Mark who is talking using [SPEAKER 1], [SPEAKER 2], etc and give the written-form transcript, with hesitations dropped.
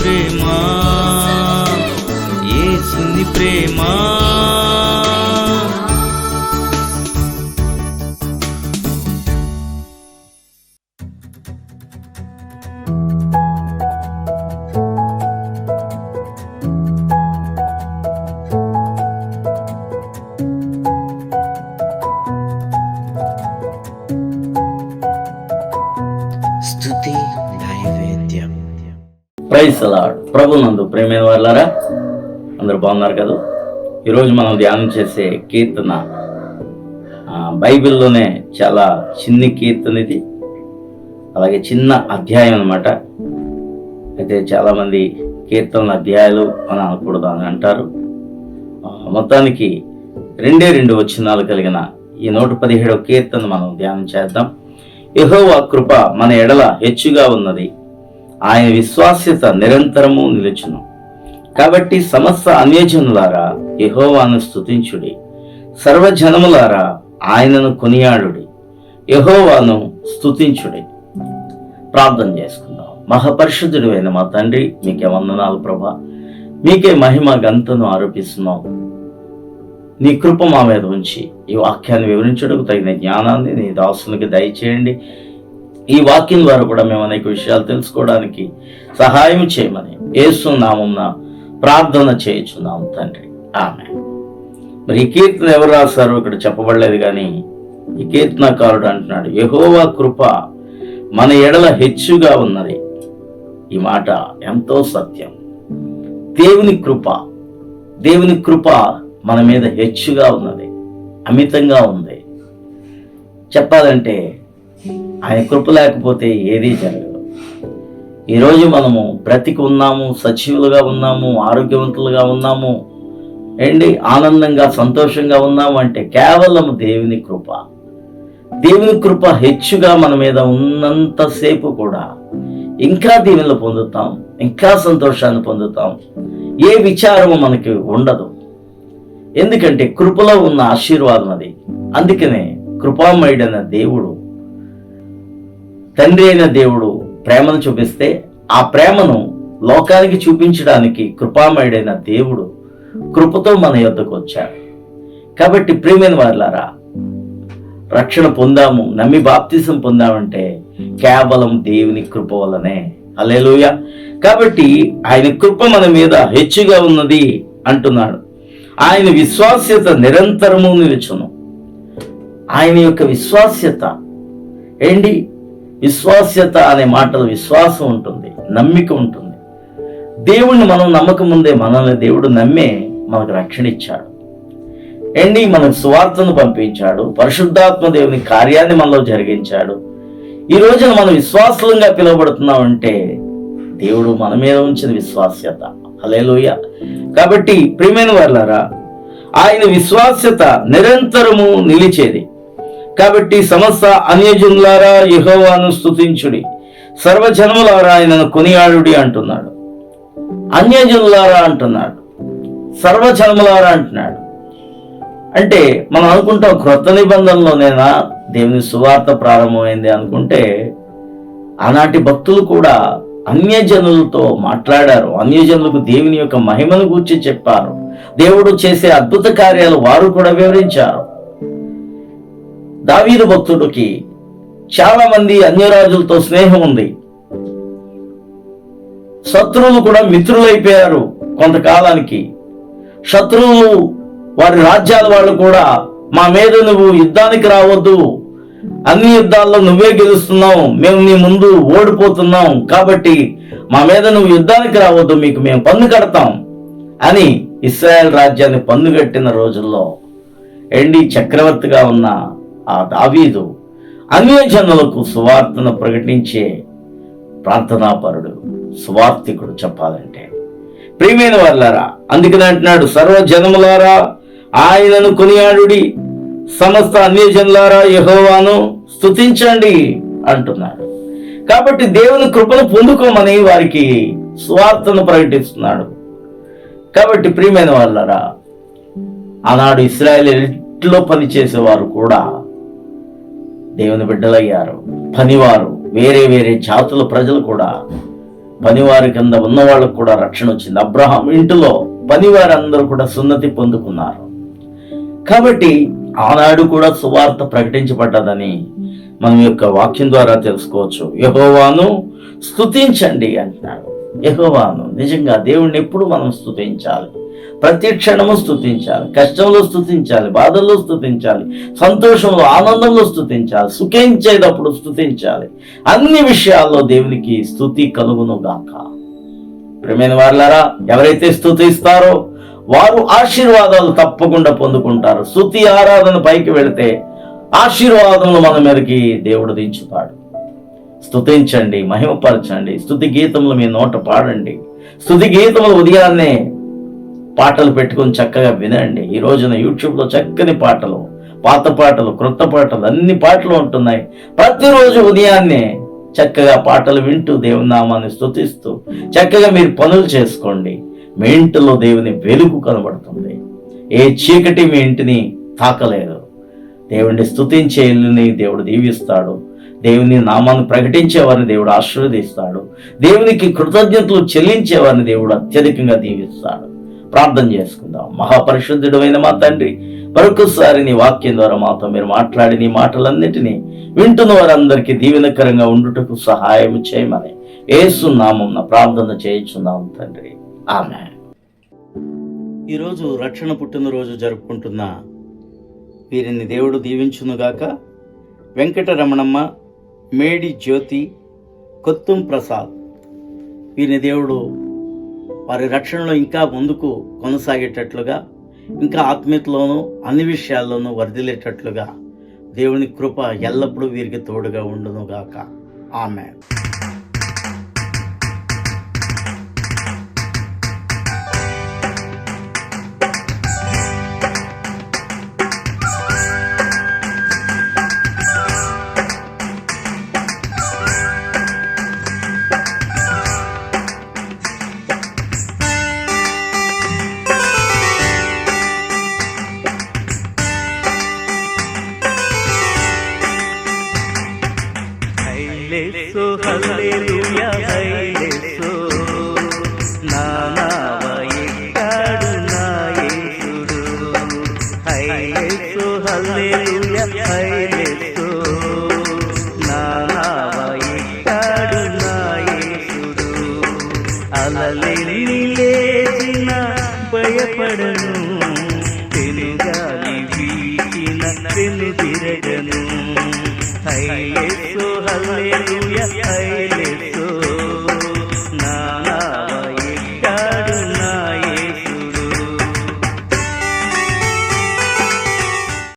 [SPEAKER 1] ప్రేమ, యేసుని ప్రేమ.
[SPEAKER 2] స్తుతి నైవేద్యం.
[SPEAKER 3] Praise the Lord. ప్రభునందు ప్రేమైన వాళ్ళారా, అందరూ బాగున్నారు కదా. ఈరోజు మనం ధ్యానం చేసే కీర్తన బైబిల్లోనే చాలా చిన్ని కీర్తన ఇది, అలాగే చిన్న అధ్యాయం అన్నమాట. అయితే చాలామంది కీర్తనల అధ్యాయాలు అని అనకూడదు అని అంటారు. మొత్తానికి 2 వచనాలు కలిగిన ఈ 117వ కీర్తన మనం ధ్యానం చేద్దాం. యెహోవా కృప మన ఎడల హెచ్చుగా ఉన్నది, ఆయన విశ్వాస్యత నిరంతరము నిలుచును. కాబట్టి సమస్త అన్యజనులారా యెహోవాను స్తుతించుడి, సర్వజనములారా ఆయనను కొనియాడుడి, యెహోవాను స్తుతించుడి. ప్రార్థన చేసుకుందాం. మహాపరిశుద్ధుడు అయిన మా తండ్రి, మీకే వందనాలు ప్రభా. మీకే మహిమ గంతను ఆరోపిస్తున్నాం. నీ కృప మా మీద ఉంచి ఈ వాక్యాన్ని వివరించడానికి తగిన జ్ఞానాన్ని నీ దాసునికి దయచేయండి. ఈ వాక్యం ద్వారా కూడా మేము అనేక విషయాలు తెలుసుకోవడానికి సహాయం చేయమని యేసు నామమున ప్రార్థన చేయుచున్నాం తండ్రి, ఆమేన్. మరి ఈ కీర్తన ఎవరు రాశారో ఇక్కడ చెప్పబడలేదు, కానీ ఈ కీర్తనకారుడు అంటున్నాడు, యెహోవా కృప మన ఎడల హెచ్చుగా ఉన్నది. ఈ మాట ఎంతో సత్యం. దేవుని కృప మన మీద హెచ్చుగా ఉన్నది, అమితంగా ఉంది. చెప్పాలంటే ఆయన కృప లేకపోతే ఏదీ జరగదు. ఈరోజు మనము బ్రతికి ఉన్నాము, సజీవులుగా ఉన్నాము, ఆరోగ్యవంతులుగా ఉన్నాము, ఆనందంగా సంతోషంగా ఉన్నాము అంటే కేవలం దేవుని కృప. దేవుని కృప హెచ్చుగా మన మీద ఉన్నంతసేపు కూడా ఇంకా దీవెనలు పొందుతాం, ఇంకా సంతోషాన్ని పొందుతాం. ఏ విచారము మనకి ఉండదు, ఎందుకంటే కృపలో ఉన్న ఆశీర్వాదం అది. అందుకనే కృపామయుడైన దేవుడు, తండ్రి అయిన దేవుడు ప్రేమను చూపిస్తే ఆ ప్రేమను లోకానికి చూపించడానికి కృపామయుడైన దేవుడు కృపతో మన యొద్దకు వచ్చాడు. కాబట్టి ప్రియమైన వారులారా, రక్షణ పొందాము, నమ్మి బాప్తిసం పొందామంటే కేవలం దేవుని కృప వల్లనే. హల్లెలూయా. కాబట్టి ఆయన కృప మన మీద హెచ్చుగా ఉన్నది అంటున్నాడు. ఆయన విశ్వాస్యత నిరంతరము నిలుచును. ఆయన యొక్క విశ్వాస్యత విశ్వాస్యత అనే మాటలో విశ్వాసం ఉంటుంది, నమ్మిక ఉంటుంది. దేవుణ్ణి మనం నమ్మక ముందే మనల్ని దేవుడు నమ్మే మనకు రక్షణ ఇచ్చాడు. మనకు సువార్తను పంపించాడు, పరిశుద్ధాత్మ దేవుని కార్యాన్ని మనలో జరిగించాడు. ఈ రోజున మనం విశ్వాసంగా పిలువబడుతున్నామంటే దేవుడు మన మీద ఉంచిన విశ్వాస్యత. హల్లెలూయా. కాబట్టి ప్రియమైన వారులారా, ఆయన విశ్వాస్యత నిరంతరము నిలిచేది. కాబట్టి సమస్త అన్యజనులారా యెహోవాను స్తుతించుడి, సర్వజనములారా ఆయనను కొనియాడుడి అంటున్నాడు. అన్యజనులారా అంటున్నాడు, సర్వజనములారా అంటున్నాడు. అంటే మనం అనుకుంటాం క్రొత్త నిబంధనలోనేనా దేవుని సువార్త ప్రారంభమైంది అనుకుంటే, ఆనాటి భక్తులు కూడా అన్యజనులతో మాట్లాడారు, అన్యజనులకు దేవుని యొక్క మహిమను గూర్చి చెప్పారు, దేవుడు చేసే అద్భుత కార్యాలు వారు కూడా వివరించారు. దావీదు భక్తుడికి చాలా మంది అన్యరాజులతో స్నేహం ఉంది, శత్రువులు కూడా మిత్రులైపోయారు. కొంతకాలానికి శత్రువులు, వారి రాజ్యాల వాళ్ళు కూడా మా మీద నువ్వు యుద్ధానికి రావద్దు, అన్ని యుద్ధాల్లో నువ్వే గెలుస్తున్నావు, మేము నీ ముందు ఓడిపోతున్నాం, కాబట్టి మా మీద నువ్వు యుద్ధానికి రావద్దు, మీకు మేము పన్ను కడతాం అని ఇశ్రాయేల్ రాజ్యాన్ని పన్ను కట్టిన రోజుల్లో చక్రవర్తిగా ఉన్న ఆ దావీదు అన్యజనులకు సువార్తను ప్రకటించే ప్రార్థనాపరుడు, సువార్తికుడు చెప్పాలంటే. ప్రియమైన వారులారా, అందుకని అంటున్నాడు, సర్వజనములారా ఆయనను కొనియాడుడి, సమస్త అన్యజనులారా యెహోవాను స్తుతించండి అంటున్నాడు. కాబట్టి దేవుని కృపను పొందుకోమని వారికి సువార్తను ప్రకటిస్తున్నాడు. కాబట్టి ప్రియమైన వారులారా, ఆనాడు ఇశ్రాయేలీయులలో పనిచేసేవారు కూడా దేవుని బిడ్డలయ్యారు. పనివారు, వేరే వేరే జాతుల ప్రజలు కూడా పనివారి కింద ఉన్న వాళ్ళకు కూడా రక్షణ వచ్చింది. అబ్రహాం ఇంటిలో పనివారందరూ కూడా సున్నతి పొందుకున్నారు. కాబట్టి ఆనాడు కూడా సువార్త ప్రకటించబడ్డదని మనం యొక్క వాక్యం ద్వారా తెలుసుకోవచ్చు. యెహోవాను స్తుతించండి అంటున్నాడు. యెహోవాను, నిజంగా దేవుణ్ణి ఎప్పుడు మనం స్తుతించాలి, ప్రతి క్షణము స్తుతించాలి. కష్టంలో స్తుతించాలి, బాధల్లో స్తుతించాలి, సంతోషంలో ఆనందంలో స్తుతించాలి, సుఖించేటప్పుడు స్తుతించాలి. అన్ని విషయాల్లో దేవునికి స్తుతి కలుగును గాక. ప్రియమైన వారలారా, ఎవరైతే స్తుతిస్తారో వారు ఆశీర్వాదాలు తప్పకుండా పొందుకుంటారు. స్తుతి ఆరాధన పైకి వెళితే ఆశీర్వాదములు మన మీదకి దేవుడు దించుతాడు. స్తుతించండి, మహిమపరచండి. స్తుతి గీతములు మీ నోట పాడండి. స్తుతి గీతములు ఉదయాన్నే పాటలు పెట్టుకొని చక్కగా వినండి. ఈ రోజున యూట్యూబ్లో చక్కని పాటలు, పాత పాటలు, క్రొత్త పాటలు, అన్ని పాటలు ఉంటున్నాయి. ప్రతిరోజు ఉదయాన్నే చక్కగా పాటలు వింటూ దేవుని నామాన్ని స్తుతిస్తూ చక్కగా మీరు పనులు చేసుకోండి. మీ ఇంటిలో దేవుని వెలుగు కనబడుతుంది. ఏ చీకటి మీ ఇంటిని తాకలేదు. దేవుణ్ణి స్తుతించే ఇల్లుని దేవుడు దీవిస్తాడు. దేవుని నామాన్ని ప్రకటించేవారిని దేవుడు ఆశీర్వదిస్తాడు. దేవునికి కృతజ్ఞతలు చెల్లించేవారిని దేవుడు అత్యధికంగా దీవిస్తాడు. ప్రార్థన చేసుకుందాం. మహాపరిశుద్ధుడు అయిన మా తండ్రి, మరొకసారి నీ వాక్యం ద్వారా మాతో మీరు మాట్లాడి నీ మాటలన్నిటినీ వింటున్న వారందరికీ దీవెనకరంగా ఉండుటకు సహాయం చేయమని యేసు నామమున ప్రార్థన చేయించున్నాం తండ్రి, ఆమేన్. ఈరోజు రక్షణ పుట్టినరోజు జరుపుకుంటున్న వీరిని దేవుడు దీవించునుగాక. వెంకటరమణమ్మ, మేడి జ్యోతి, కొత్తుం ప్రసాద్, వీరిని దేవుడు వారి రక్షణలో ఇంకా ముందుకు కొనసాగేటట్లుగా, ఇంకా ఆత్మీయతలోనూ అన్ని విషయాల్లోనూ వర్ధిల్లేటట్లుగా దేవుని కృప ఎల్లప్పుడూ వీరికి తోడుగా ఉండునుగాక. ఆమేన్.
[SPEAKER 1] హైలేసో హల్లెలూయా హైలేసో, నా నావ ఎక్కాడు నా యేసుడు. హైలేసో హల్లెలూయా హైలేసో, నా నావ ఎక్కాడు నా యేసుడు. అలలెన్ని లేచినా భయపడను,